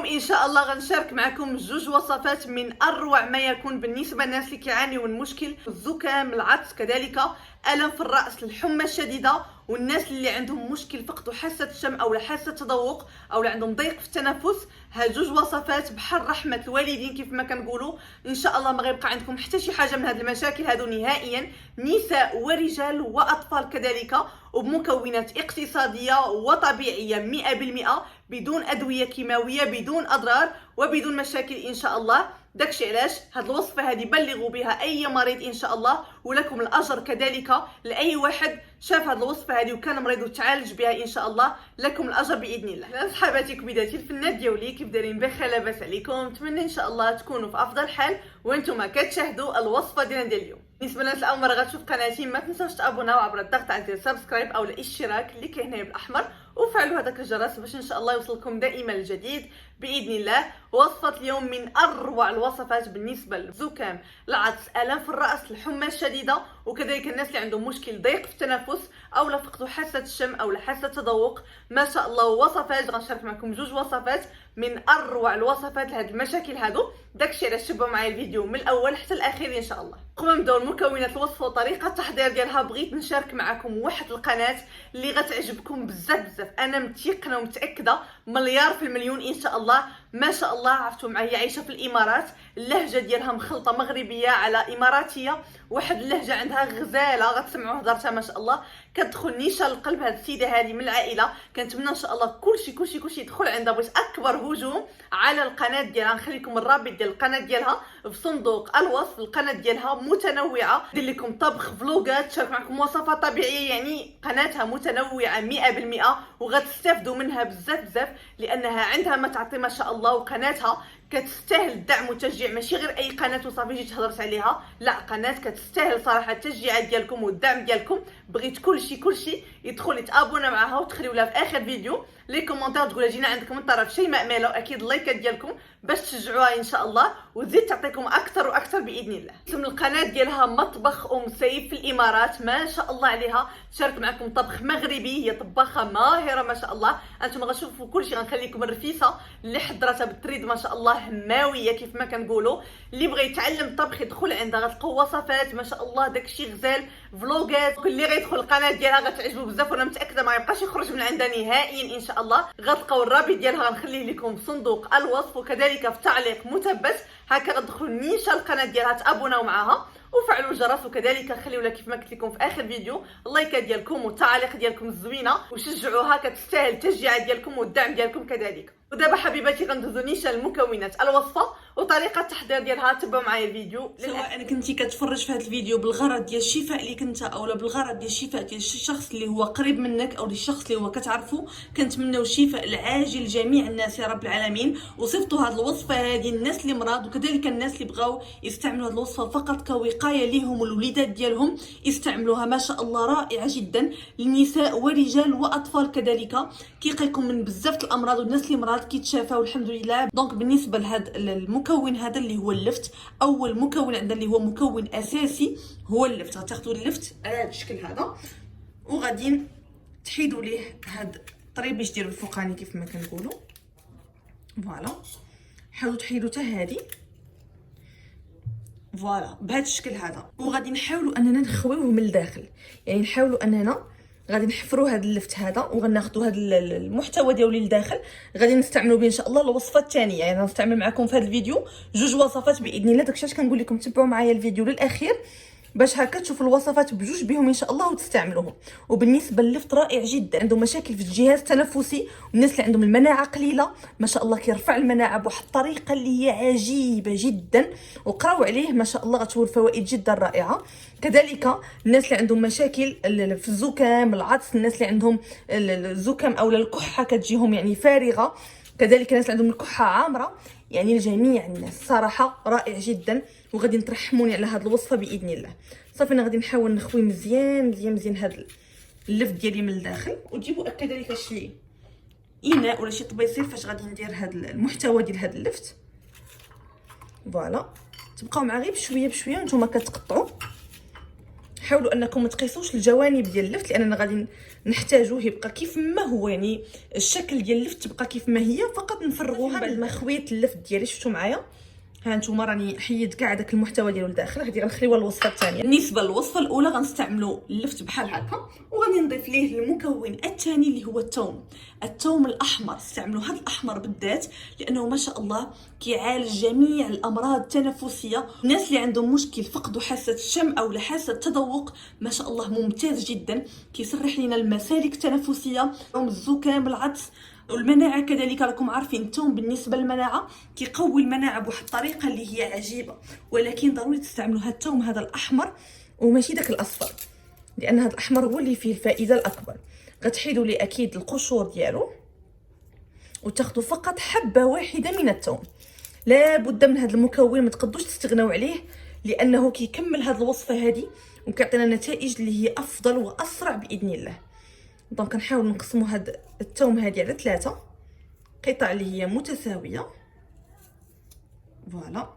اليوم ان شاء الله غنشارك معكم جوج وصفات من اروع ما يكون بالنسبه للناس اللي كيعانيوا من مشكل الزكام، العطس، كذلك الم في الراس، الحمى الشديده، والناس اللي عندهم مشكل فقد حاسه الشم او حاسه التذوق او اللي عندهم ضيق في التنفس. ها جوج وصفات بحال رحمه الوالدين كيف ما كنقولوا. ان شاء الله ما غيبقى عندكم حتى شي حاجه من هذه المشاكل هادو نهائيا، نساء ورجال واطفال كذلك، وبمكونات اقتصاديه وطبيعيه 100% بدون ادويه كيماويه، بدون اضرار وبدون مشاكل ان شاء الله. داكشي علاش هاد الوصفه هذه بلغوا بها اي مريض ان شاء الله، ولكم الاجر كذلك لاي واحد شاف هاد الوصفه هذه وكان مريض وتعالج بها ان شاء الله، لكم الاجر باذن الله. صحاباتي كبيداتي الفنات ديالي كيف دايرين؟ بخير لاباس عليكم؟ نتمنى ان شاء الله تكونوا في افضل حال وانتم كتشاهدوا الوصفه ديالنا اليوم. بالنسبه للناس الاول مره غتشوف قناتي ما تنساوش تابوناو عبر الضغط على زر سبسكرايب او الاشتراك اللي كاين هنا بالاحمر، وفعلوا هذاك الجرس باش ان شاء الله يوصلكم دائما الجديد باذن الله. وصفه اليوم من اروع الوصفات بالنسبه للزكام، العطس، الام في الراس، الحمى الشديده، وكذلك الناس اللي عندهم مشكل ضيق في التنفس او لا فقدوا حاسه الشم او حاسه التذوق. ما شاء الله وصفات غنشارك معكم جوج وصفات من اروع الوصفات لهاد المشاكل هادو. داكشي علاش تبعوا معايا الفيديو من الاول حتى الاخير ان شاء الله. قبل ما نبداو المكونات الوصفه وطريقه التحضير ديالها، بغيت نشارك معكم واحد القناه اللي غتعجبكم بزاف، انا متيقنه ومتاكده مليار في المليون ان شاء الله. ما شاء الله عرفتوا معايا عايشه في الامارات، اللهجه ديالها مخلطه مغربيه على اماراتيه، واحد اللهجه عندها غزاله غتسمعوا هضرتها ما شاء الله كتدخل نيشه للقلب. هاد السيده هذه من العائله، كنتمنى ان شاء الله كلشي يدخل عندها. بغيت اكبر هجوم على القناه ديالها، نخليكم الرابط ديال القناه ديالها في صندوق الوصف. القناه ديالها متنوعه، ندير لكم طبخ، فلوغات، تشارك معكم وصفات طبيعيه، يعني قناتها متنوعه 100% وغتستافدوا منها بزاف لانها عندها ما تعطي ما شاء الله، وقناتها كتستاهل الدعم والتشجيع. ماشي غير اي قناه وصافي جيت هضرت عليها، لا، قناه كتستاهل صراحه التشجيعات ديالكم والدعم ديالكم. بغيت كلشي يدخل يتابونا معها وتخليو لها في اخر فيديو لي كومونتير تقول جينا عندكم من طرف شيماء مالو، اكيد اللايكات ديالكم باش تشجعوها ان شاء الله وتزيد تعطيكم اكثر واكثر باذن الله. اسم القناه ديالها مطبخ سيف في الامارات، ما شاء الله عليها. تشارك معكم طبخ مغربي، هي طباخه ماهره ما شاء الله. انتم غتشوفوا كلشي، غنخلي لكم الرفيسه اللي حضرتها بالتريد ما شاء الله هماويه كيف ما كنقولوا. اللي بغى يتعلم الطبخ يدخل عندها، غتلقاو وصفات ما شاء الله داكشي غزال، فلوغات. اللي غيدخل القناه ديالها غتعجبو بزاف، وانا متاكده ما يبقاش يخرج من عندها نهائيا ان شاء الله. غتلقاو الرابط ديالها غنخليه لكم في صندوق الوصف وكذلك في تعليق مثبت. هكا غتدخلوا نيشان القناه ديالها تابوناو معاها وفعلوا الجرس، وكذلك خليو لها كيف ما قلت لكم في اخر فيديو اللايكات ديالكم والتعاليق ديالكم الزوينه، وشجعوها كتستاهل التشجيعات ديالكم والدعم ديالكم كذلك. ودابا حبيباتي غندوزو نيشان المكونات الوصفه وطريقه التحضير ديالها. تبعوا معايا الفيديو. سواء كنتي كتفرج في هذا الفيديو بالغرض ديال الشفاء ليك انت، اولا بالغرض ديال الشفاء ديال الشخص اللي هو قريب منك او الشخص اللي هو كتعرفو، كنتمناو الشفاء العاجل لجميع الناس يا رب العالمين. وصفتوا هذه الوصفه هذه الناس اللي مرض، وكذلك الناس اللي بغاو يستعملوا هذه الوصفه فقط كوقايه ليهم والوليدات ديالهم يستعملوها. ما شاء الله رائعه جدا للنساء ورجال واطفال كذلك، كيقيكم من بزاف الامراض، والناس اللي مرض كيتشافاو الحمد لله. دونك بالنسبه لهذا المكون هذا اللي هو اللفت، اول مكون عندنا اللي هو مكون اساسي هو اللفت. غتاخذوا اللفت على هذا الشكل هذا وغادي تحيدوا ليه هذا الطريبيش ديالو الفوقاني كيف ما كنقولوا. فوالا، حاولوا تحيدوا حتى هذه فوالا بهذا الشكل هذا، وغادي نحاولوا اننا نخويوه من الداخل. يعني نحاولوا اننا غادي نحفروا هذا اللفت هذا وغناخذوا هذا المحتوى ديالو للداخل، غادي نستعملوا به ان شاء الله الوصفه الثانيه. يعني غنستعمل معكم في هذا الفيديو جوج وصفات باذن الله. داكشي علاش كنقول لكم تبعوا معايا الفيديو للاخير باش هكا تشوفوا الوصفات بجوج بهم ان شاء الله وتستعملوهم. وبالنسبه لللفت رائع جدا، عندهم مشاكل في الجهاز التنفسي، والناس اللي عندهم المناعه قليله ما شاء الله كيرفع المناعه بواحد الطريقه اللي هي عجيبه جدا. وقراو عليه ما شاء الله غتشوفوا الفوائد جدا رائعه. كذلك الناس اللي عندهم مشاكل في الزكام، العطس، الناس اللي عندهم الزكام او الكحه كتجيهم يعني فارغه، كذلك الناس اللي عندهم الكحه عامره، يعني لجميع الناس صراحه رائع جدا. وغادي نترحموني على هذه الوصفه باذن الله. صافي انا غادي نحاول نخوي مزيان هذا اللفت ديالي من الداخل. وتجيبوا كذلك شي اناء ولا شي طبيصير فاش غادي ندير هذا المحتوى ديال هذا اللفت. فوالا، تبقاو معايا غير بشويه وانتم كتقطعوا حاولوا انكم ما تقيسوش الجوانب ديال اللفت، لاننا غادي نحتاجوه يبقى كيف ما هو، يعني الشكل ديال اللفت تبقى كيف ما هي، فقط نفرغوها بعد ما خويت اللفت ديالي. شفتوا معايا ها نتوما راني حيدت كاع داك المحتوى ديالو لداخل. هذه غنخليوها الوصفه الثانيه. بالنسبه للوصفه الاولى غنستعملوا اللفت بحال هكا، وغادي نضيف ليه المكون الثاني اللي هو الثوم الاحمر. استعملوا هذا الاحمر بالذات لانه ما شاء الله كيعالج جميع الامراض التنفسيه. الناس اللي عندهم مشكل فقدوا حاسه الشم او حاسه التذوق ما شاء الله ممتاز جدا، كيسرح لنا المسالك التنفسيه، الزكام، العطس والمناعه كذلك. راكم عارفين الثوم بالنسبه للمناعه كيقوي المناعه بواحد الطريقه اللي هي عجيبه، ولكن ضروري تستعملوا هذا الثوم هذا الاحمر وماشي داك الاصفر، لان هذا الاحمر هو اللي فيه الفائده الاكبر. غتحيدوا لي اكيد القشور ديالو وتاخذوا فقط حبه واحده من الثوم. لا بد من هذا المكون، ما تقدوش تستغنوا عليه لانه كيكمل هذه الوصفه هذه وكيعطينا نتائج اللي هي افضل واسرع باذن الله. دونك نحاول نقسموا هاد الثوم هذه على 3 قطع اللي هي متساويه. فوالا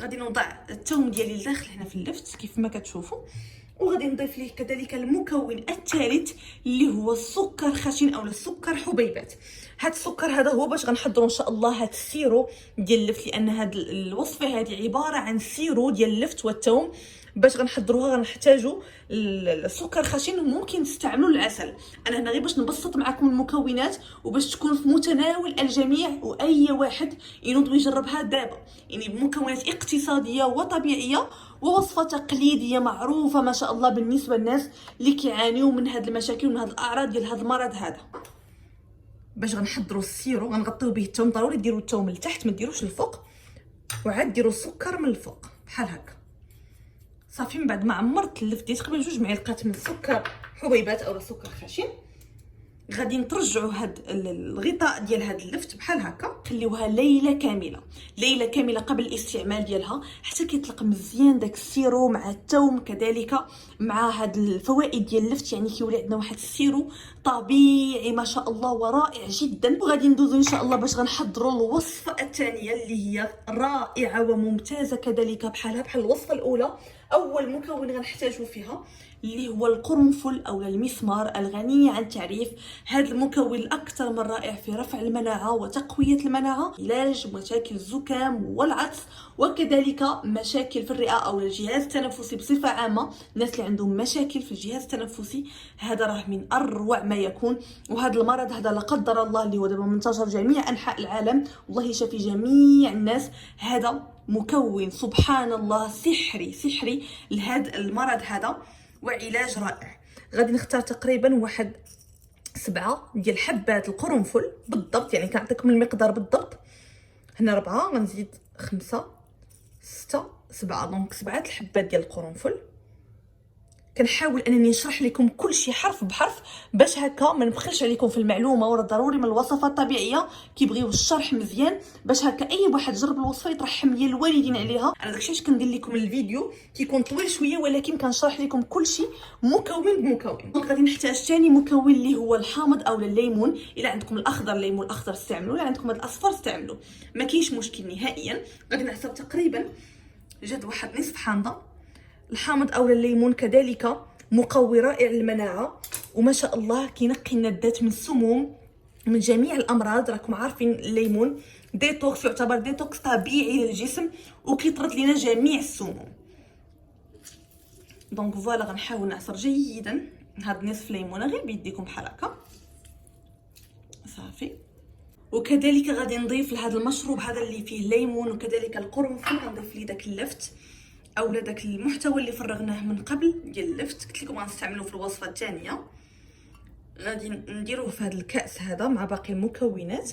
غادي نوضع الثوم ديالي لداخل هنا في اللفت كيف ما كتشوفوا، وغادي نضيف ليه كذلك المكون الثالث اللي هو السكر خشن او السكر حبيبات. هاد السكر هذا هو باش غنحضروا ان شاء الله هاد السيرو ديال اللفت، لان هاد الوصفه هذه عباره عن سيرو ديال اللفت والثوم. باش غنحضروها غنحتاجوا السكر خشن، وممكن تستعملوا العسل. انا هنا غير باش نبسط معكم المكونات وباش تكون في متناول الجميع، واي واحد ينوض ويجربها دابا، يعني بمكونات اقتصاديه وطبيعيه ووصفه تقليديه معروفه ما شاء الله بالنسبه للناس اللي كيعانيوا من هاد المشاكل ومن هاد الاعراض ديال هاد المرض هذا. باش غنحضروا السيرو غنغطيو به الثوم، ضروري ديروا الثوم لتحت ما ديروش الفوق، وعاد ديروا السكر من الفوق بحال هكا صافي. من بعد ما عمرت اللفت ديال تقريبا 2 معالق من السكر حبيبات او السكر خشن، غادي نترجعوا هاد الغطاء ديال هاد اللفت بحال هكا، خليوها ليله كامله قبل الاستعمال ديالها حتى كيطلق مزيان داك السيرو مع الثوم كذلك مع هاد الفوائد ديال اللفت. يعني كيولي عندنا واحد السيرو طبيعي ما شاء الله ورائع جدا. وغادي ندوزو ان شاء الله باش غنحضروا الوصفه الثانيه اللي هي رائعه وممتازه كذلك بحال الوصفه الاولى. اول مكون غنحتاجو فيها اللي هو القرنفل او المسمار الغني عن التعريف. هذا المكون الاكثر من رائع في رفع المناعه وتقويه المناعه، علاج مشاكل الزكام والعطس وكذلك مشاكل في الرئه او الجهاز التنفسي بصفه عامه. الناس اللي عندهم مشاكل في الجهاز التنفسي هذا راه من اروع ما يكون. وهذا المرض هذا لا قدر الله اللي هو دابا منتشر جميع انحاء العالم، والله يشافي جميع الناس. هذا مكون سبحان الله سحري لهذا المرض هذا وعلاج رائع. غادي نختار تقريبا واحد 7 ديال حبات القرنفل بالضبط، يعني كنعطيكم المقدار بالضبط. هنا 4 غنزيد 5 6 7، دونك 7 الحبات ديال القرنفل. كنحاول انني نشرح لكم كل شيء حرف بحرف باش هكا ما نبخلش عليكم في المعلومه. وراه ضروري من الوصفات الطبيعيه كيبغيو الشرح مزيان باش هكا اي واحد جرب الوصفه يترحم ليا الوالدين عليها. انا داكشي علاش كندير لكم الفيديو كيكون طويل شويه، ولكن كنشرح لكم كل شيء مكون بمكون. دونك غادي نحتاج ثاني مكون اللي هو الحامض او الليمون. الا عندكم الاخضر الليمون الاخضر استعملوا، الا عندكم هذا الاصفر استعملوا، ما كاينش مشكل نهائيا. غادي نعصر تقريبا جات واحد نصف حامضه. الحامض او الليمون كذلك مقوي رائع للمناعه، وما شاء الله كينقي لنا الذات من السموم من جميع الامراض. راكم عارفين الليمون ديتوكس، يعتبر ديتوكس طبيعي للجسم وكيطرد لنا جميع السموم. دونك فوالا غنحاول نعصر جيدا هاد نصف ليمونه غير بيديكم بحال هكا صافي. وكذلك غادي نضيف لهذا المشروب هذا اللي فيه الليمون وكذلك القرنفل، غنضيف ليه داك اللفت او داك المحتوى اللي فرغناه من قبل ديال اللفت. قلت لكم غنستعملوه في الوصفه الثانيه. غادي نديروه في هذا الكاس هذا مع باقي المكونات.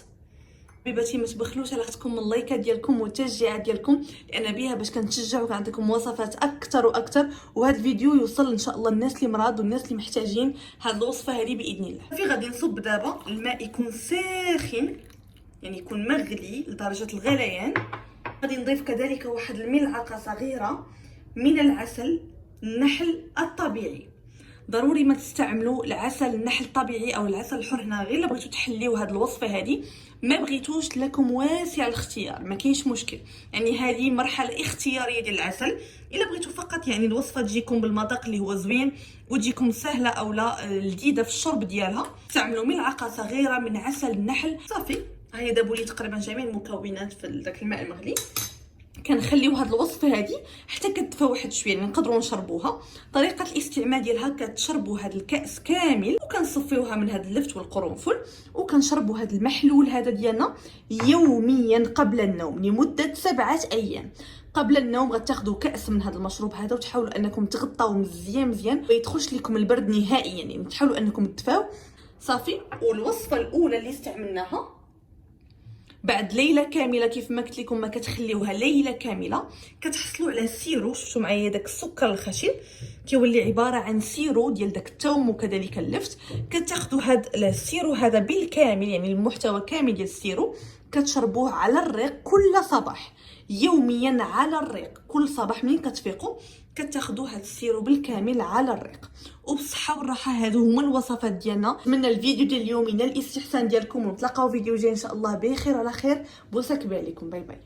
حبيباتي ما تبخلوش على اختكم من اللايكات ديالكم والتشجيعات ديالكم، لان بها باش كنتشجعوا كنعطيكم وصفات اكثر واكثر، وهذا الفيديو يوصل ان شاء الله للناس اللي مرض والناس اللي محتاجين هذه الوصفه هذه باذن الله. في غادي نصب دابا الماء يكون ساخن، يعني يكون مغلي لدرجه الغليان. غادي نضيف كذلك واحد الملعقه صغيره من العسل النحل الطبيعي. ضروري ما تستعملوا العسل النحل الطبيعي او العسل الحر هنا، غير بغيتو تحليو هذه الوصفه هذه. ما بغيتوش لكم واسع الاختيار ما كاينش مشكل، يعني هذه مرحله اختياريه ديال العسل. الا بغيتو فقط يعني الوصفه تجيكم بالمذاق اللي هو زوين وتجيكم سهله او لا لذيذه في الشرب ديالها، استعملوا ملعقه صغيره من عسل النحل صافي. هيا دابوا لي تقريبا جميع المكونات في داك الماء المغلي. كنخليو هاد الوصفه هذه حتى كتدفى واحد شويه، يعني نقدروا نشربوها. طريقه الاستعمال ديالها كتشربوا هاد الكاس كامل وكنصفيوها من هاد اللفت والقرنفل، وكنشربوا هاد المحلول هذا ديالنا يوميا قبل النوم لمده 7 ايام. قبل النوم غتاخذوا كاس من هذا المشروب هذا وتحاولوا انكم تغطاو مزيان ما يدخلش لكم البرد نهائيا، يعني تحاولوا انكم تدفاو صافي. والوصفه الاولى اللي استعملناها بعد ليله كامله كيف ما قلت لكم، ما كتخليوها ليله كامله كتحصلوا على سيرو. شفتوا معايا داك السكر الخشن كيولي عباره عن سيرو ديال داك الثوم وكذلك اللفت. كتاخذوا هذا السيرو هذا بالكامل، يعني المحتوى كامل ديال السيرو كتشربوه على الريق كل صباح، يوميا على الريق. كل صباح منين كتفيقوا كتاخذوا هذا السيرو بالكامل على الريق. وبصحه والراحه هادو هما الوصفات ديالنا. نتمنى الفيديو ديال اليوم ينال الاستحسان ديالكم، ونتلاقاو فيديو جاي ان شاء الله بخير على خير. بوسه كبيره لكم، باي باي.